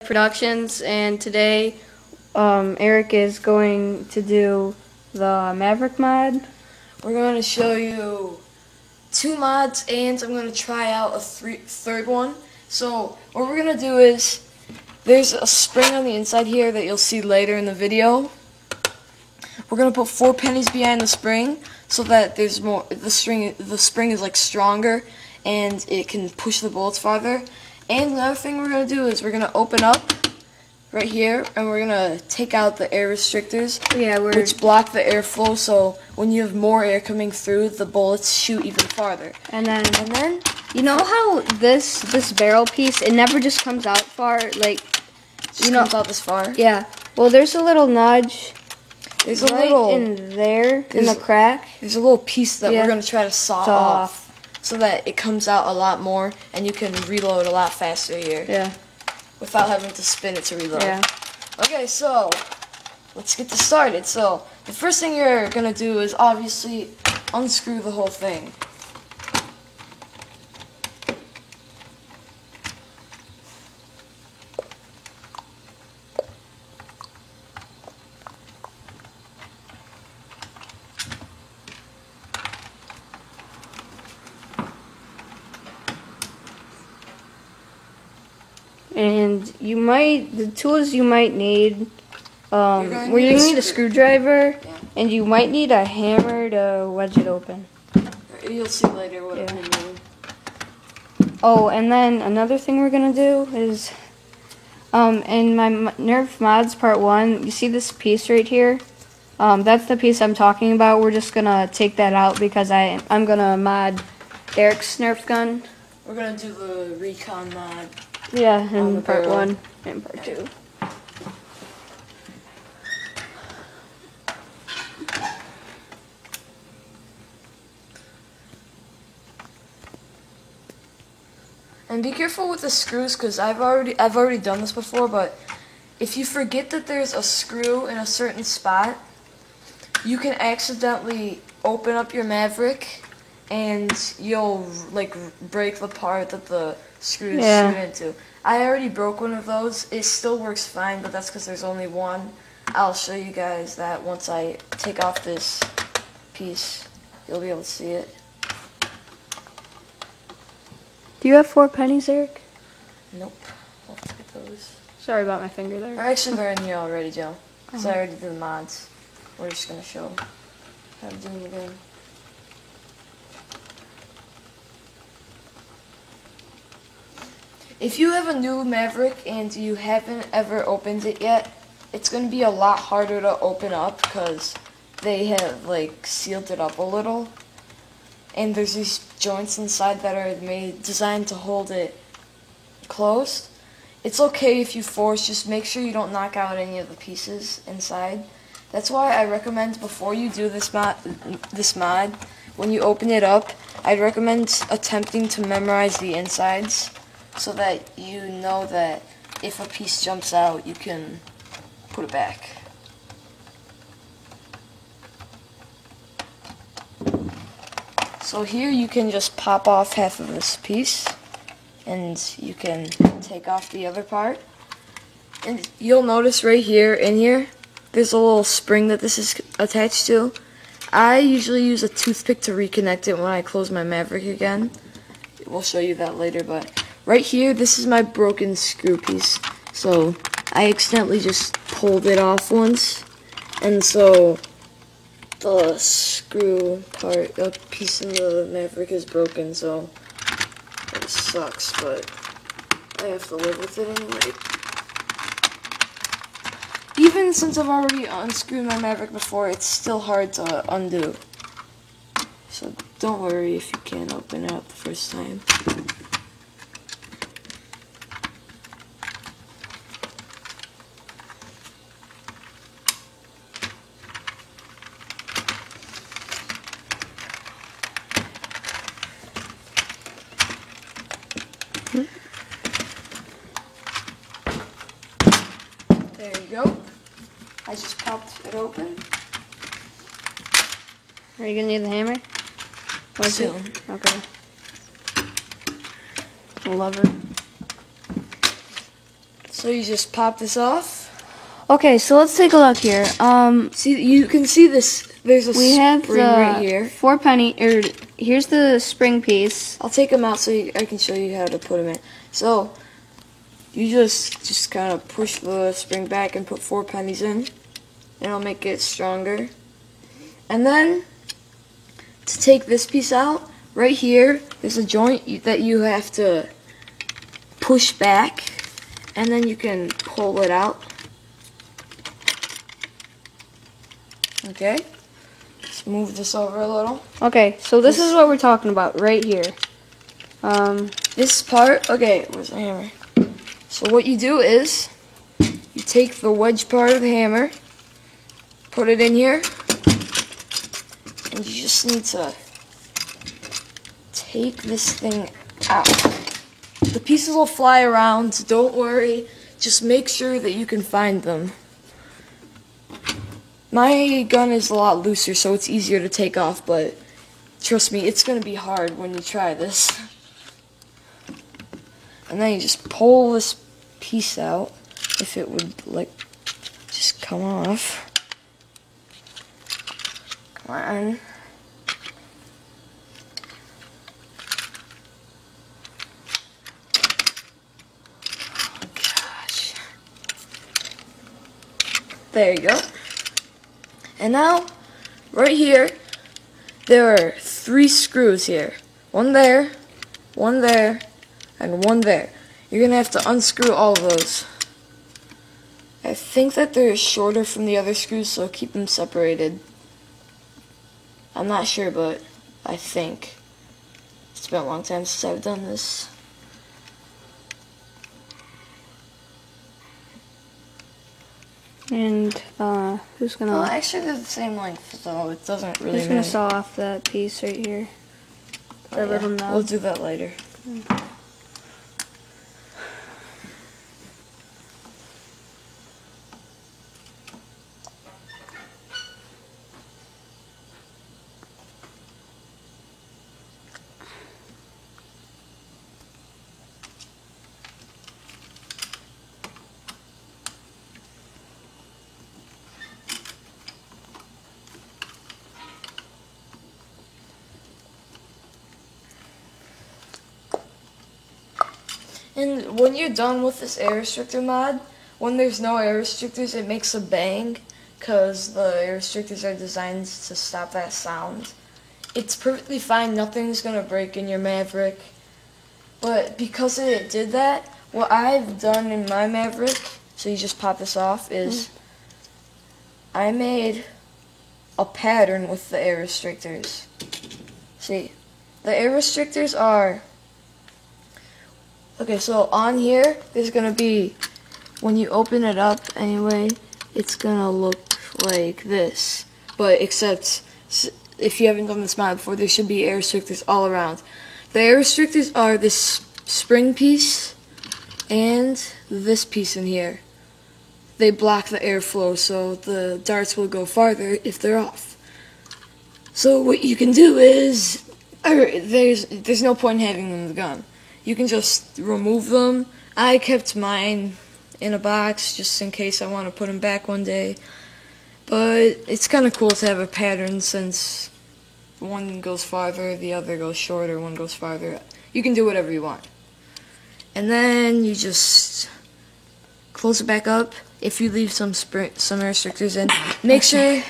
Productions, and today Eric is going to do the Maverick mod. We're going to show you 2 mods, and I'm going to try out a third one. So what we're going to do is, there's a spring on the inside here that you'll see later in the video. We're going to put 4 pennies behind the spring so that there's more. The spring is like stronger and it can push the bullets farther. And another thing we're going to do is we're going to open up right here and we're going to take out the air restrictors, which block the airflow, so when you have more air coming through, the bullets shoot even farther. And then you know how this barrel piece, it never just comes out far, like, you know, comes out this far? Yeah. Well, there's a little nudge. There's a little in there, in the crack. There's a little piece that we're going to try to saw off so that it comes out a lot more and you can reload a lot faster here. Yeah. Without having to spin it to reload. Yeah. Okay, so let's get this started. So the first thing you're going to do is obviously unscrew the whole thing. And the tools you might need, you're going to need a screwdriver, and you might need a hammer to wedge it open. You'll see later what I'm doing. Oh, and then another thing we're going to do is, in my Nerf Mods Part 1, you see this piece right here? That's the piece I'm talking about. We're just going to take that out because I'm going to mod Eric's Nerf gun. We're going to do the recon mod. Yeah, in Part 1 and Part 2. And be careful with the screws, because I've already done this before, but if you forget that there's a screw in a certain spot, you can accidentally open up your Maverick and you'll like break the part that the screws shoot into. I already broke one of those. It still works fine, but that's because there's only one. I'll show you guys that once I take off this piece. You'll be able to see it. Do you have 4 pennies, Eric? Nope. I'll have to get those. Sorry about my finger there. Actually, they're in here already, Joe. Because I already did the mods. We're just going to show how to do them again. If you have a new Maverick and you haven't ever opened it yet, it's going to be a lot harder to open up because they have like sealed it up a little. And there's these joints inside that are designed to hold it closed. It's okay if you force, just make sure you don't knock out any of the pieces inside. That's why I recommend before you do this mod, when you open it up, I'd recommend attempting to memorize the insides so that you know that if a piece jumps out, you can put it back. So here you can just pop off half of this piece and you can take off the other part. And you'll notice right here, in here, there's a little spring that this is attached to. I usually use a toothpick to reconnect it when I close my Maverick again. We'll show you that later, but right here, this is my broken screw piece. So I accidentally just pulled it off once, and so the screw part, a piece in the Maverick is broken, so it sucks, but I have to live with it anyway. Even since I've already unscrewed my Maverick before, it's still hard to undo. So don't worry if you can't open it up the first time. There you go. I just popped it open. Are you gonna need the hammer? Soon. Okay. A lever. So you just pop this off. Okay, so let's take a look here. See, you can see this. There's a We have spring right here. 4 penny, here's the spring piece. I'll take them out so I can show you how to put them in. So you just kind of push the spring back and put 4 pennies in, and it'll make it stronger. And then to take this piece out, right here, there's a joint that you have to push back, and then you can pull it out. Okay, let's move this over a little. Okay, so this is what we're talking about right here. This part, okay, where's the hammer? So what you do is, you take the wedge part of the hammer, put it in here, and you just need to take this thing out. The pieces will fly around, don't worry, just make sure that you can find them. My gun is a lot looser, so it's easier to take off, but trust me, it's going to be hard when you try this. And then you just pull this piece out, if it would, like, just come off. Come on. Oh, gosh. There you go. And now, right here, there are 3 screws here. One there, and one there. You're going to have to unscrew all of those. I think that they're shorter from the other screws, so keep them separated. I'm not sure, but I think. It's been a long time since I've done this. And who's gonna? Well, actually, they're the same length, so it doesn't really Who's gonna matter. saw off that piece right here? Oh, That yeah. little knob. We'll do that later. And when you're done with this air restrictor mod, when there's no air restrictors, it makes a bang because the air restrictors are designed to stop that sound. It's perfectly fine, nothing's going to break in your Maverick. But because it did that, what I've done in my Maverick, so you just pop this off, is I made a pattern with the air restrictors. See, the air restrictors are... Okay, so on here, there's going to be, when you open it up anyway, it's going to look like this. But except, if you haven't done this mod before, there should be air restrictors all around. The air restrictors are this spring piece and this piece in here. They block the airflow, so the darts will go farther if they're off. So what you can do is, there's no point in having them in the gun. You can just remove them. I kept mine in a box just in case I want to put them back one day. But it's kind of cool to have a pattern since one goes farther, the other goes shorter, one goes farther. You can do whatever you want. And then you just close it back up. If you leave some air restrictors in, make sure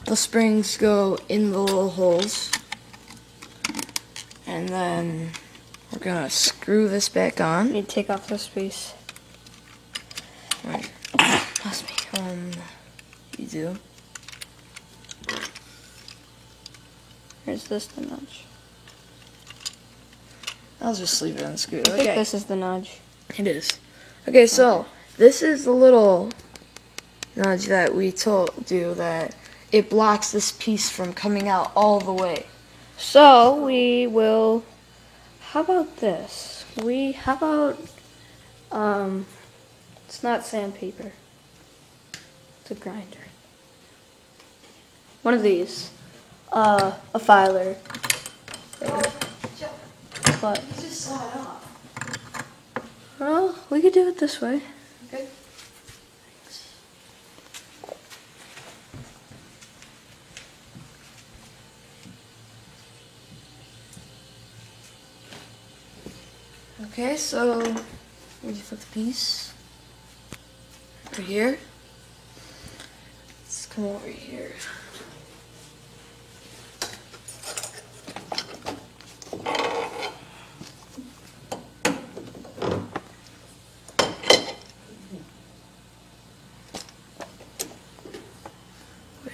the springs go in the little holes. And then we're gonna screw this back on. Need to take off this piece. Right. Must be. You do. Here's this the nudge. I'll just leave it unscrewed. I think Okay. this is the nudge. It is. Okay, so this is the little nudge that we told you that it blocks this piece from coming out all the way. So we will. How about this? How about it's not sandpaper. It's a grinder. One of these. A filer. But Just saw it off. well, we could do it this way. Good. Okay, so where'd you put the piece? Over here. Let's come over here.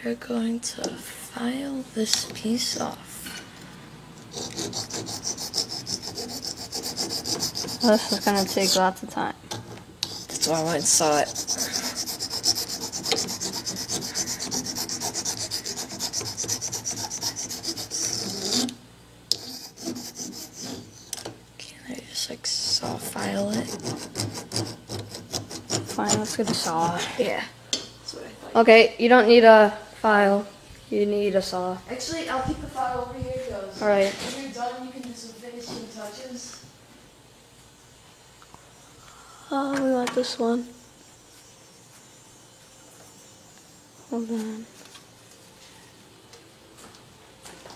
We're going to file this piece off. This is gonna take lots of time. That's why I went and saw it. Can I just like saw file it? Fine, let's get a saw. Yeah. That's what I thought. Okay, you don't need a file. You need a saw. Actually, I'll keep the file over here because Alright. when you're done, you can do some finishing touches. Oh, we want this one. Hold on.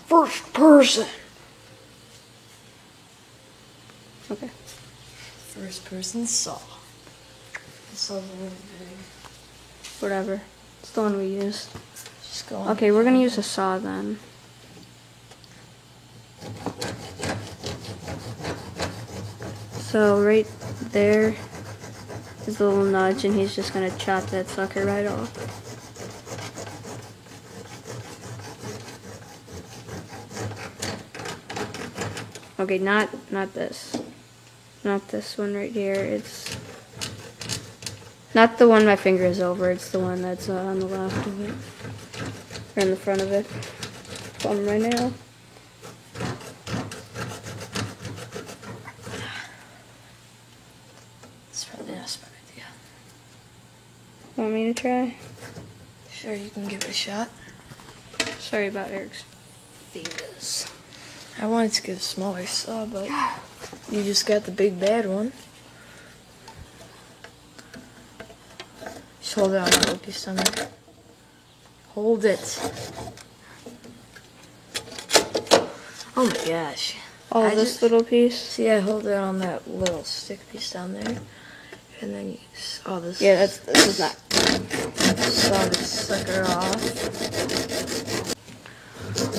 First person. Okay. First person saw. This saw's a little big. Whatever. It's the one we use. Just go on. Okay, we're gonna use a saw then. So right there is the little nudge, and he's just gonna chop that sucker right off. Okay, not this. Not this one right here. It's not the one my finger is over. It's the one that's on the left of it. Or in the front of it. On my nail. It's probably not a smart idea. Want me to try? Sure, you can give it a shot. Sorry about Eric's fingers. I wanted to get a smaller saw, but you just got the big bad one. Just hold it on that little piece on there. Hold it. Oh my gosh. Oh, I this just- little piece? See, I hold it on that little stick piece down there. And then you saw this. Yeah, this is not. Saw this sucker off.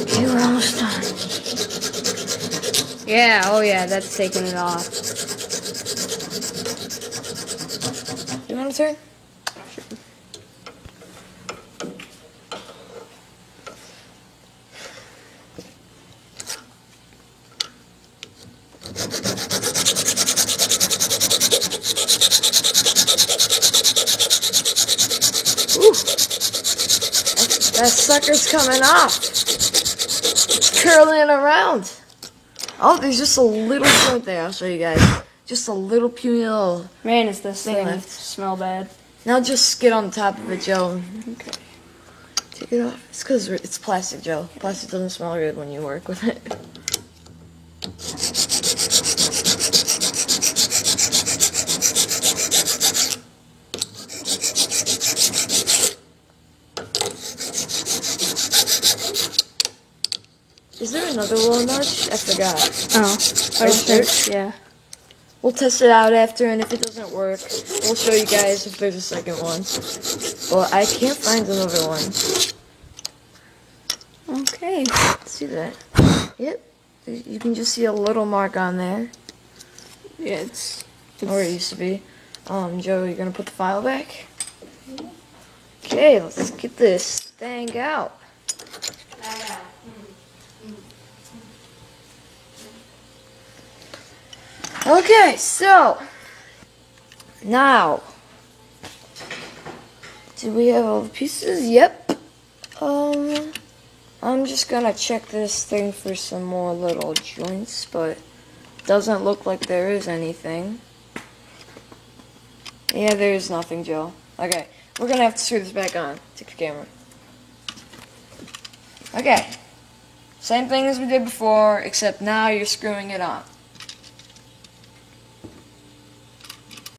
Okay, we're almost done. Yeah, oh yeah, that's taking it off. You want to turn? Ooh. That sucker's coming off. It's curling around. Oh, there's just a little joint there. I'll show you guys. Just a little puny little. Man, is this Thing thing left. smell bad? Now just get on top of it, Joe. Okay. Take it off. It's because it's plastic, Joe. Plastic doesn't smell good when you work with it. Is there another little nudge? I forgot. Oh, Are you sure? yeah. We'll test it out after, and if it doesn't work, we'll show you guys if there's a second one. Well, I can't find another one. Okay. See that? Yep. You can just see a little mark on there, Yeah, it's where it used to be. Joe, you're gonna put the file back? Okay, let's get this thing out. Okay, so now, do we have all the pieces? Yep. I'm just gonna check this thing for some more little joints, but doesn't look like there is anything. Yeah, there is nothing, Joe. Okay, we're gonna have to screw this back on. Take the camera. Okay, same thing as we did before, except now you're screwing it on.